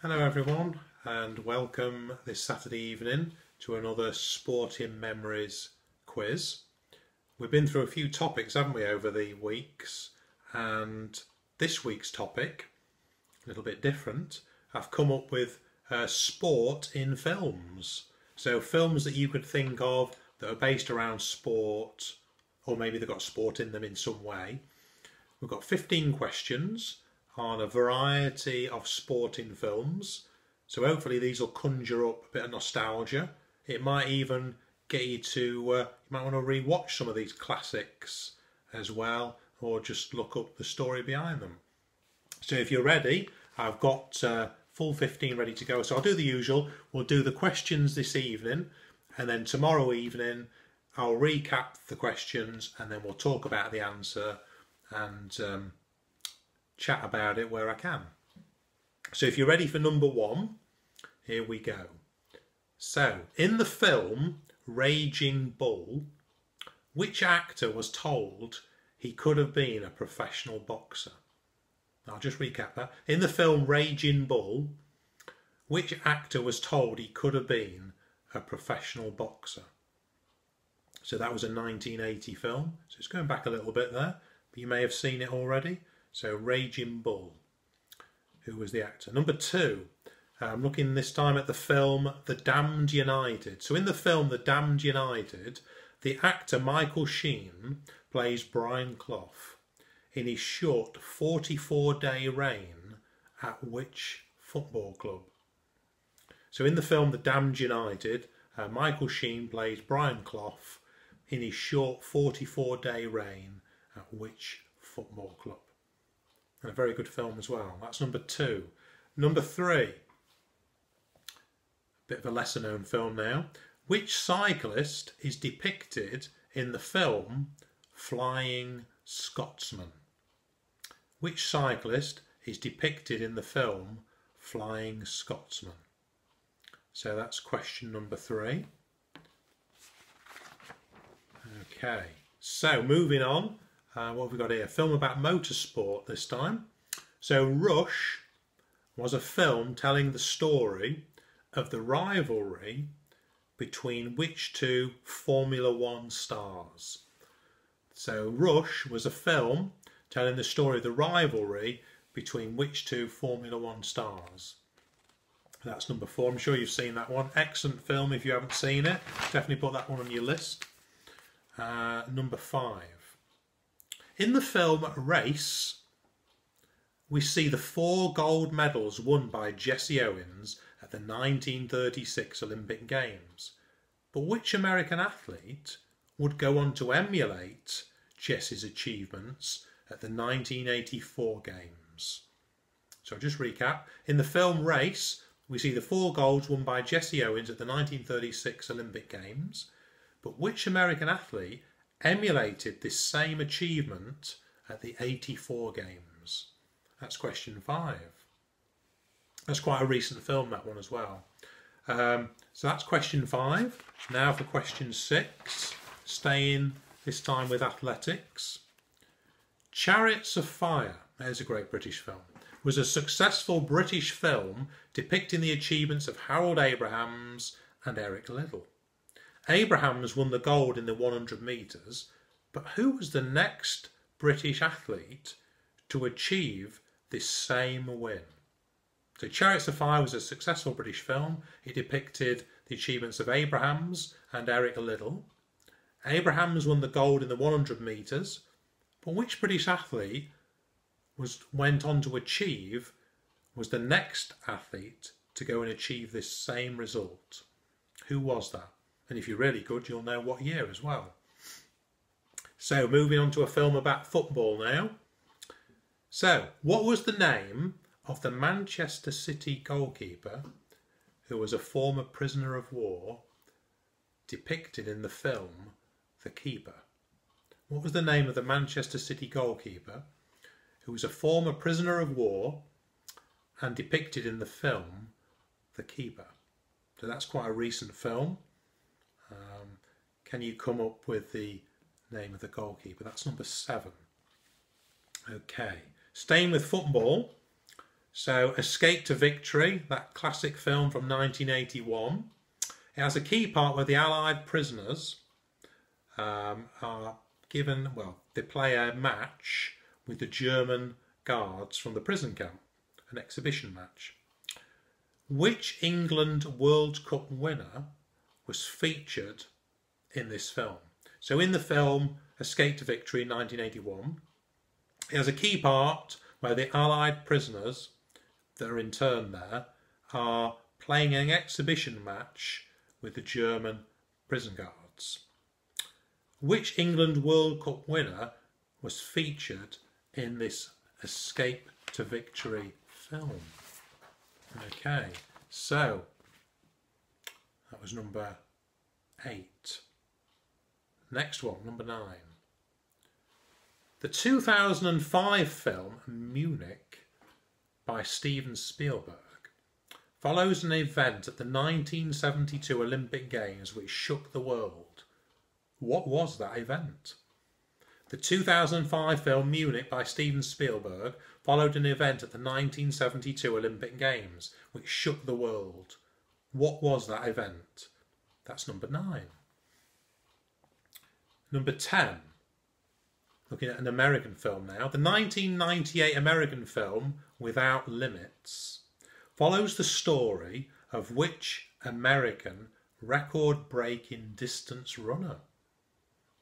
Hello everyone and welcome this Saturday evening to another Sporting Memories quiz. We've been through a few topics, haven't we, over the weeks, and this week's topic, a little bit different. I've come up with sport in films. So films that you could think of that are based around sport, or maybe they've got sport in them in some way. We've got 15 questions on a variety of sporting films, so hopefully these will conjure up a bit of nostalgia. It might even get you to, you might want to re-watch some of these classics as well, or just look up the story behind them. So if you're ready, I've got full 15 ready to go. So I'll do the usual. We'll do the questions this evening, and then tomorrow evening I'll recap the questions, and then we'll talk about the answer and chat about it where I can. So if you're ready for number one, here we go. So in the film Raging Bull, which actor was told he could have been a professional boxer? I'll just recap that. In the film Raging Bull, which actor was told he could have been a professional boxer? So that was a 1980 film, so it's going back a little bit there, but you may have seen it already. So Raging Bull, who was the actor? Number two, I'm looking this time at the film The Damned United. So in the film The Damned United, the actor Michael Sheen plays Brian Clough in his short 44-day reign at which football club? So in the film The Damned United, Michael Sheen plays Brian Clough in his short 44-day reign at which football club? And a very good film as well. That's number two. Number three, a bit of a lesser known film now. Which cyclist is depicted in the film Flying Scotsman? Which cyclist is depicted in the film Flying Scotsman? So that's question number three. Okay, so moving on. What have we got here? A film about motorsport this time. So Rush was a film telling the story of the rivalry between which two Formula One stars? So Rush was a film telling the story of the rivalry between which two Formula One stars? That's number four. I'm sure you've seen that one. Excellent film if you haven't seen it. Definitely put that one on your list. Number five. In the film Race, we see the 4 gold medals won by Jesse Owens at the 1936 Olympic Games. But which American athlete would go on to emulate Jesse's achievements at the 1984 Games? So just recap. In the film Race, we see the 4 golds won by Jesse Owens at the 1936 Olympic Games. But which American athlete emulated this same achievement at the 84 Games? That's question 5. That's quite a recent film, that one as well. So that's question 5. Now for question 6, staying this time with athletics. Chariots of Fire, there's a great British film, was a successful British film depicting the achievements of Harold Abrahams and Eric Liddell. Abrahams won the gold in the 100 metres, but who was the next British athlete to achieve this same win? So Chariots of Fire was a successful British film. It depicted the achievements of Abrahams and Eric Liddell. Abrahams won the gold in the 100 metres, but which British athlete went on to achieve, was the next athlete to go and achieve this same result? Who was that? And if you're really good, you'll know what year as well. So moving on to a film about football now. So what was the name of the Manchester City goalkeeper who was a former prisoner of war depicted in the film The Keeper? What was the name of the Manchester City goalkeeper who was a former prisoner of war and depicted in the film The Keeper? So that's quite a recent film. Can you come up with the name of the goalkeeper? That's number 7. Okay, staying with football. So Escape to Victory, that classic film from 1981. It has a key part where the Allied prisoners are given, well, they play a match with the German guards from the prison camp, an exhibition match. Which England World Cup winner was featured in this film? So in the film Escape to Victory 1981, it has a key part where the Allied prisoners that are interned there are playing an exhibition match with the German prison guards. Which England World Cup winner was featured in this Escape to Victory film? Okay, so that was number 8. Next one, number 9. The 2005 film Munich by Steven Spielberg follows an event at the 1972 Olympic Games which shook the world. What was that event? The 2005 film Munich by Steven Spielberg followed an event at the 1972 Olympic Games which shook the world. What was that event? That's number 9. Number 10. Looking at an American film now. The 1998 American film Without Limits follows the story of which American record-breaking distance runner?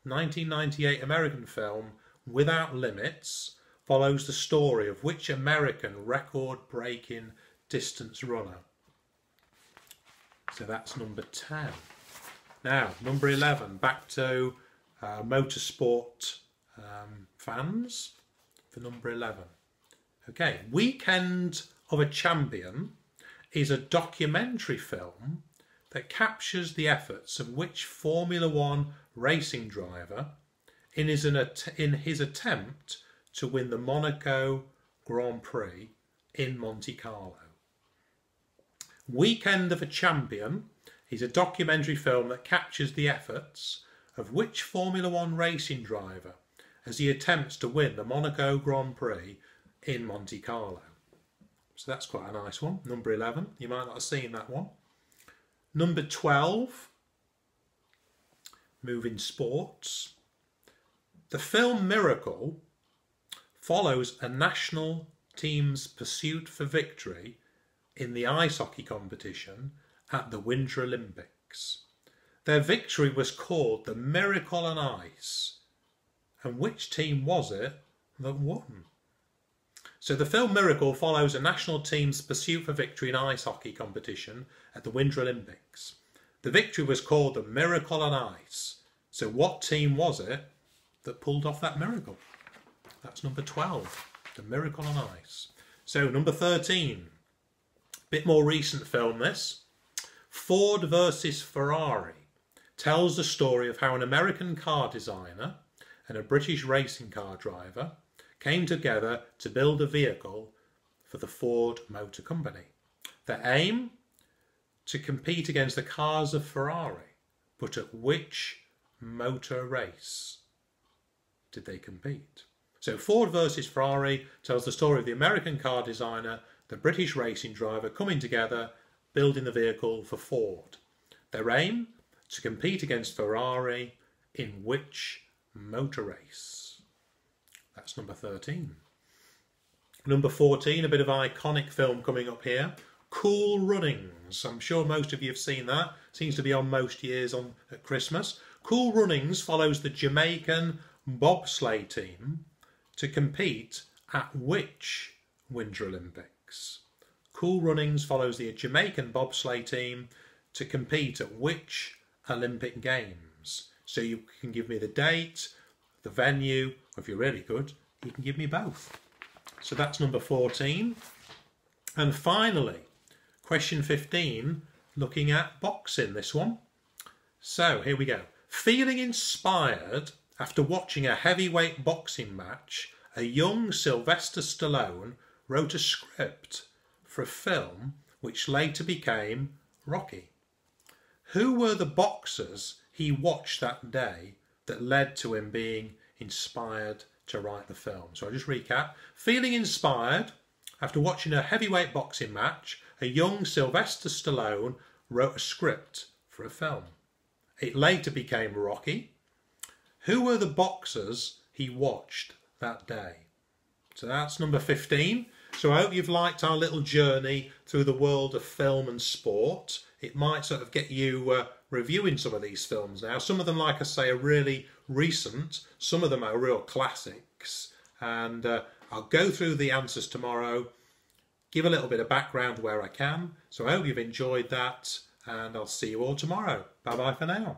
1998 American film Without Limits follows the story of which American record-breaking distance runner? So that's number 10. Now, number 11, back to motorsport fans for number 11. Okay, Weekend of a Champion is a documentary film that captures the efforts of which Formula One racing driver in his attempt to win the Monaco Grand Prix in Monte Carlo. Weekend of a Champion is a documentary film that captures the efforts of which Formula One racing driver as he attempts to win the Monaco Grand Prix in Monte Carlo. So that's quite a nice one. Number 11. You might not have seen that one. Number 12. Moving sports. The film Miracle follows a national team's pursuit for victory in the ice hockey competition at the Winter Olympics. Their victory was called the Miracle on Ice. And which team was it that won? So the film Miracle follows a national team's pursuit for victory in ice hockey competition at the Winter Olympics. The victory was called the Miracle on Ice. So what team was it that pulled off that miracle? That's number 12, the Miracle on Ice. So number 13, bit more recent film this. Ford versus Ferrari tells the story of how an American car designer and a British racing car driver came together to build a vehicle for the Ford Motor Company. Their aim? To compete against the cars of Ferrari. But at which motor race did they compete? So Ford versus Ferrari tells the story of the American car designer, the British racing driver coming together, building the vehicle for Ford. Their aim? To compete against Ferrari in which motor race? That's number 13. Number 14, a bit of iconic film coming up here. Cool Runnings. I'm sure most of you have seen that. Seems to be on most years at Christmas. Cool Runnings follows the Jamaican bobsleigh team to compete at which Winter Olympics? Cool Runnings follows the Jamaican bobsleigh team to compete at which Olympic Games? So you can give me the date, the venue, or if you're really good, you can give me both. So that's number 14. And finally, question 15, looking at boxing, this one. So here we go. Feeling inspired after watching a heavyweight boxing match, a young Sylvester Stallone wrote a script for a film which later became Rocky. Who were the boxers he watched that day that led to him being inspired to write the film? So I'll just recap. Feeling inspired After watching a heavyweight boxing match, a young Sylvester Stallone wrote a script for a film. It later became Rocky. Who were the boxers he watched that day? So that's number 15. So I hope you've liked our little journey through the world of film and sport. It might sort of get you reviewing some of these films now. Some of them, like I say, are really recent. Some of them are real classics. And I'll go through the answers tomorrow, give a little bit of background where I can. So I hope you've enjoyed that, and I'll see you all tomorrow. Bye-bye for now.